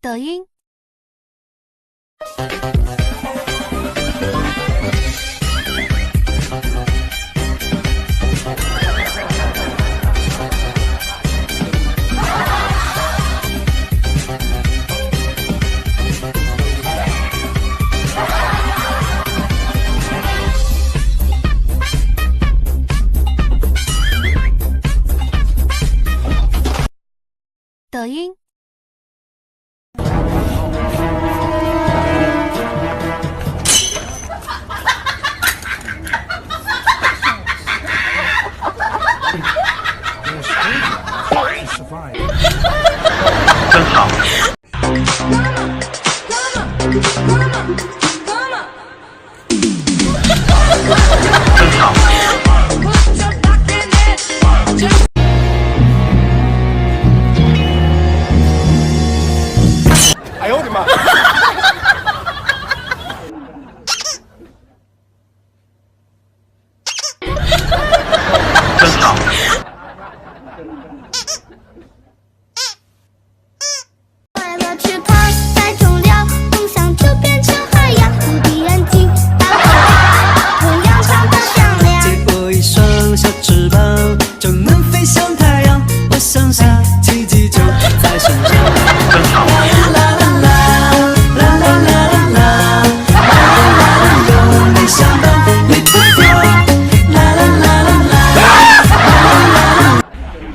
抖音。抖音。真好。真好。哎呦我的妈！真好。快乐翅膀太重了，梦想就变成海洋，无敌眼睛，同样唱得响亮。借我一双小翅膀，就能飞向太阳。我相信奇迹就在身上。真好。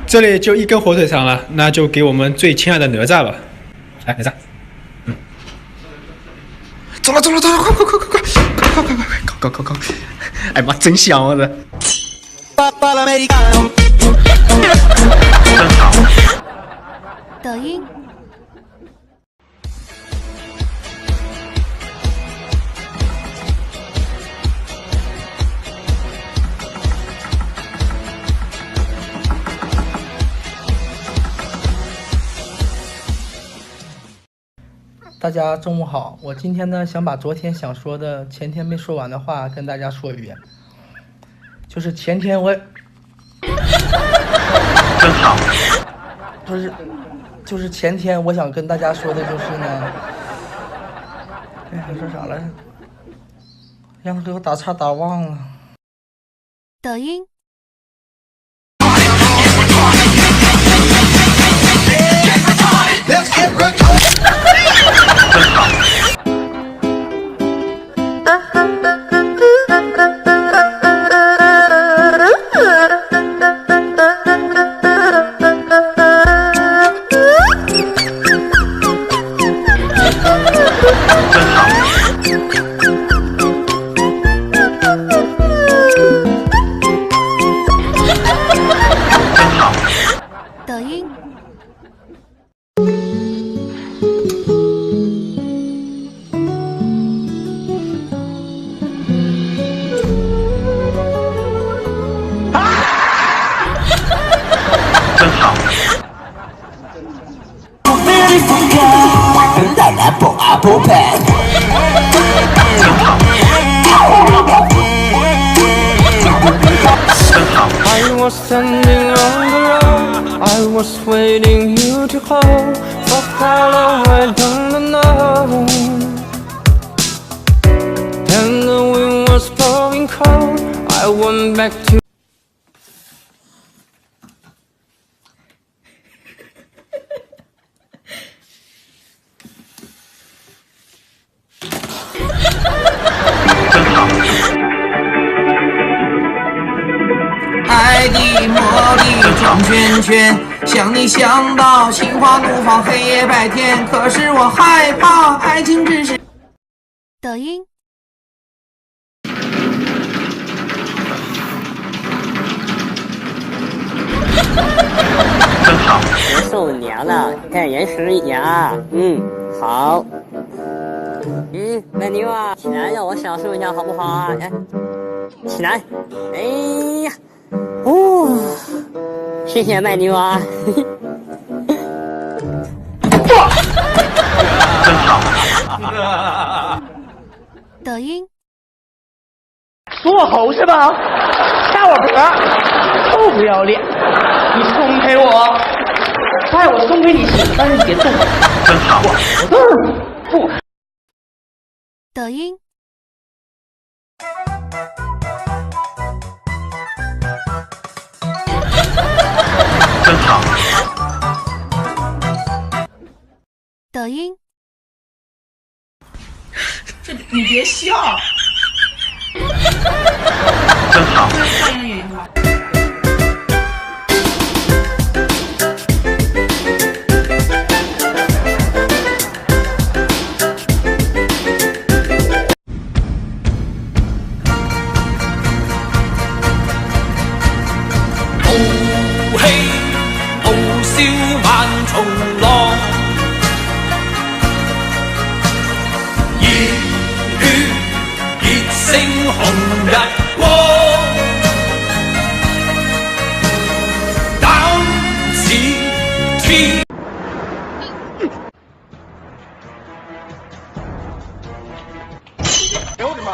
这里就一根火腿肠了，那就给我们最亲爱的哪吒吧。来，哪吒，走了，快，哎妈，真香啊这！真好。抖音。大家中午好，我今天呢想把昨天想说的、前天没说完的话跟大家说一遍，就是前天我，真好。就是前天我想跟大家说的就是呢，哎，我说啥来着？让他给我打岔打忘了。抖音。真好。抖音。真好。I was standing on the road, I was waiting you to hold. For how long I don't know. And the wind was blowing cold, I went back to爱的魔力转圈圈，想你想到心花怒放，黑夜白天。可是我害怕，爱情只是。抖音。真好。我受凉了，再延时一点啊。好。美妞啊，起来让我享受一下好不好啊？来，起来。哎呀，哦，谢谢麦妞啊。真好。抖音。说好是吧？我得，臭不要脸！你松开我，哎，我松开你行，但是你别动我。真巧。不。抖音，真巧。抖音，这你别笑。真巧。傲氣傲笑萬重浪，熱血熱星紅日光，膽似天。哎呦我的媽！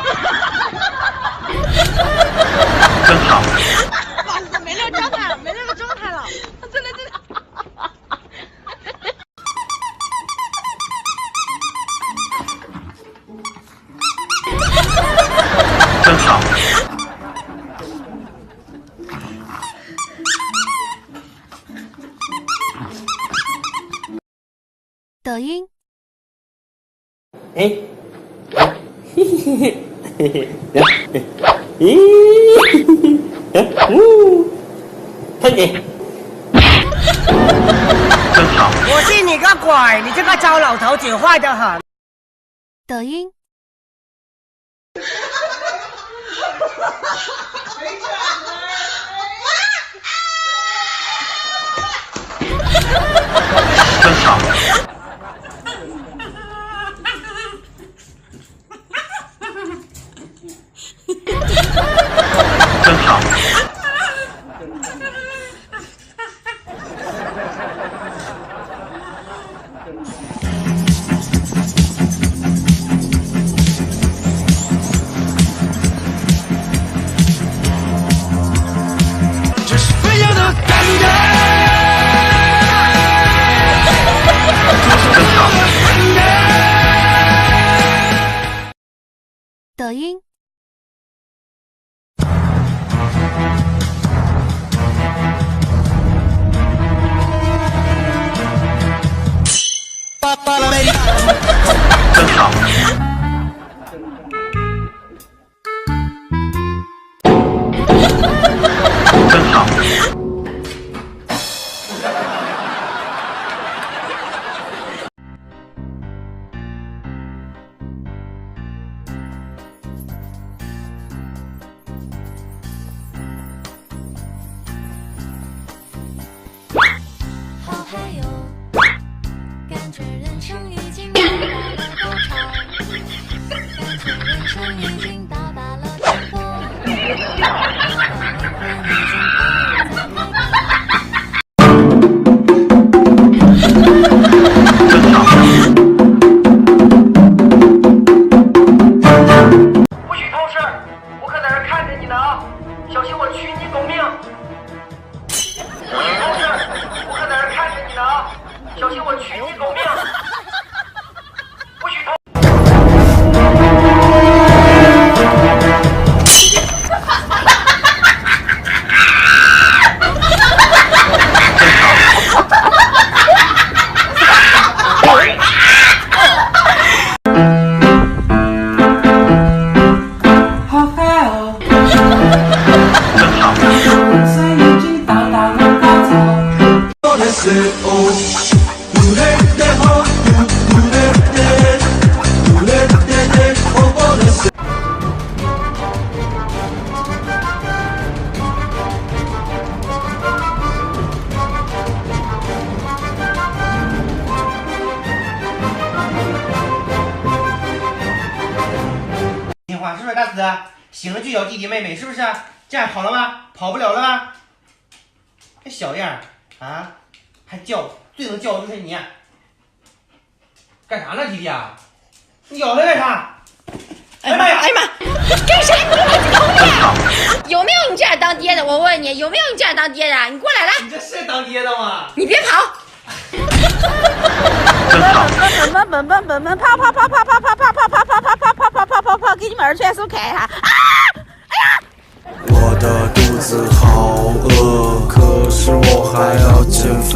真巧。没那个状态了，没那个状态了，真的。真巧。抖音，哎，嘿嘿嘿嘿嘿，咦，看你。真巧。我信你个鬼！你这个糟老头子坏得很。抖音，真巧。真巧。这是飞扬的感觉。抖音，真巧。真巧。好嗨哟，感觉人生已经到达了高潮，感觉人生已经到达了巅峰，我的灵魂已经快要在开不许偷事儿！我可在这看着你呢啊！小心我取你狗命！不许偷事儿！我可在这看着你呢啊！小心我取你狗命！不许偷！好嗨哦！真巧。人生已经到达了高潮。听话是不是大子？醒了就咬弟弟妹妹是不是？这样好了吗？跑不了了吧？这小样儿啊，还叫，最能叫的就是你。干啥呢，弟弟啊？你咬他干啥？哎呀妈呀！哎呀妈！跟谁你有没有你这样当爹的？我问你，有没有你这样当爹的？你过来来。你这是当爹的吗？你别跑。跑，给你们二全手看一下。啊！哎呀！我的肚子好饿，可是我还要减肥。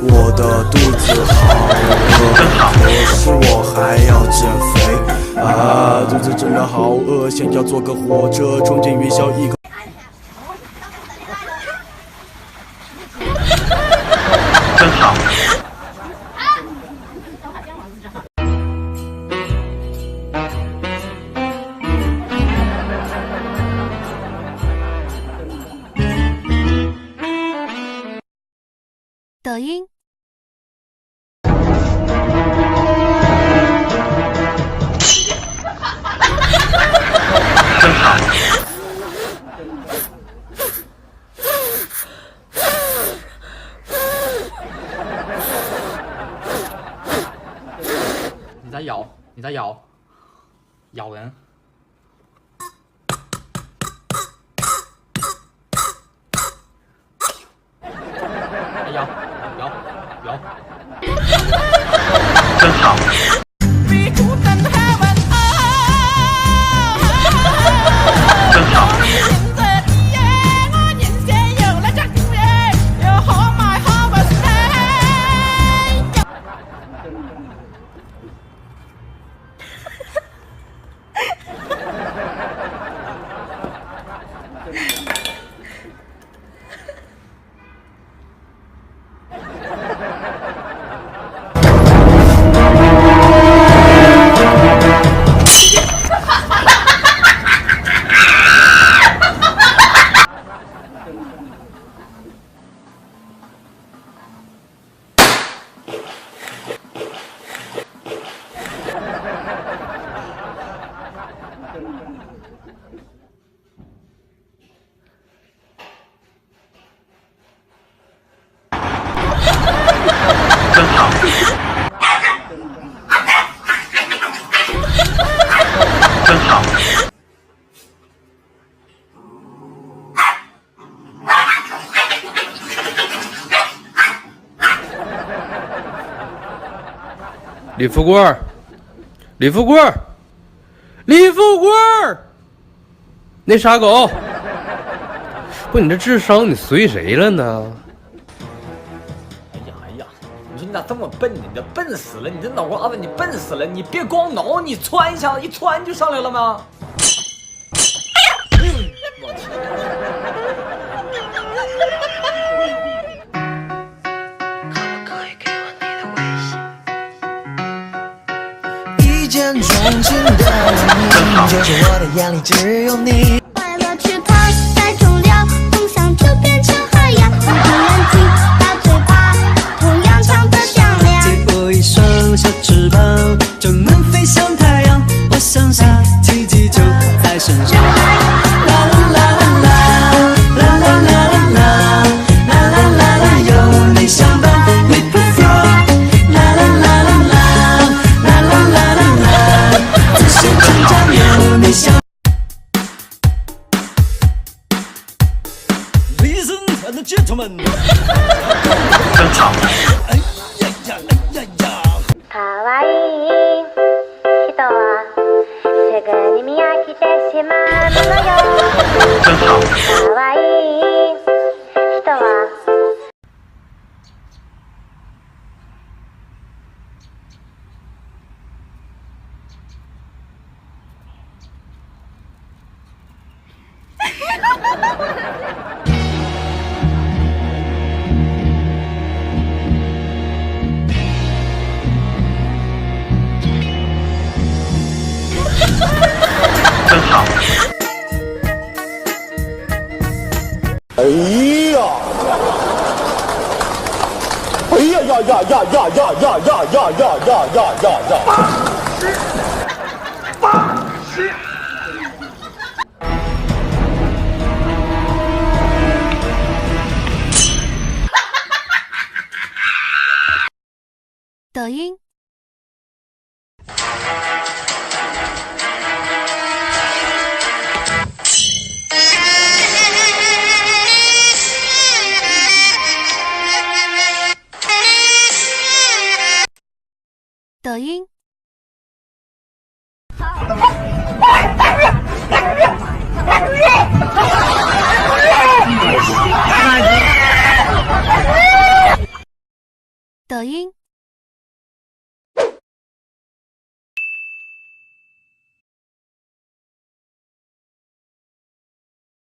我的肚子好饿，可是我还要减肥。啊，肚子真的好饿，想要坐个火车冲进云霄一口。真好。抖音，真好。你在咬，你在咬，咬人。咬。真好。真好。真好。李富贵，李富贵，李富贵，那傻狗！不，你这智商你随谁了呢？哎呀，你说你咋这么笨呢？你这笨死了！你这脑瓜子你笨死了！你别光挠，你窜一下，一窜就上来了吗？我一见钟情的你，就是我的眼里只有你。快乐去它太重要，梦想就变成海洋。闭上眼睛，把嘴巴同样唱得响亮。给我一双小翅膀，就能飞向太阳。我相信奇迹就在身上。啦啦啦啦啦，啦啦啦啦啦，啦啦啦啦，有你相伴 ，We prefer。啦啦啦啦啦，啦啦啦啦啦，自信成长有你相。Listen and gentlemen。真好。哎呀呀，哎呀呀。可愛い人はすぐに見飽きてしまうのよ。真好。可愛い人は真好。哎呀！哎呀呀呀呀呀呀呀呀呀呀呀呀呀呀！抖音，抖音。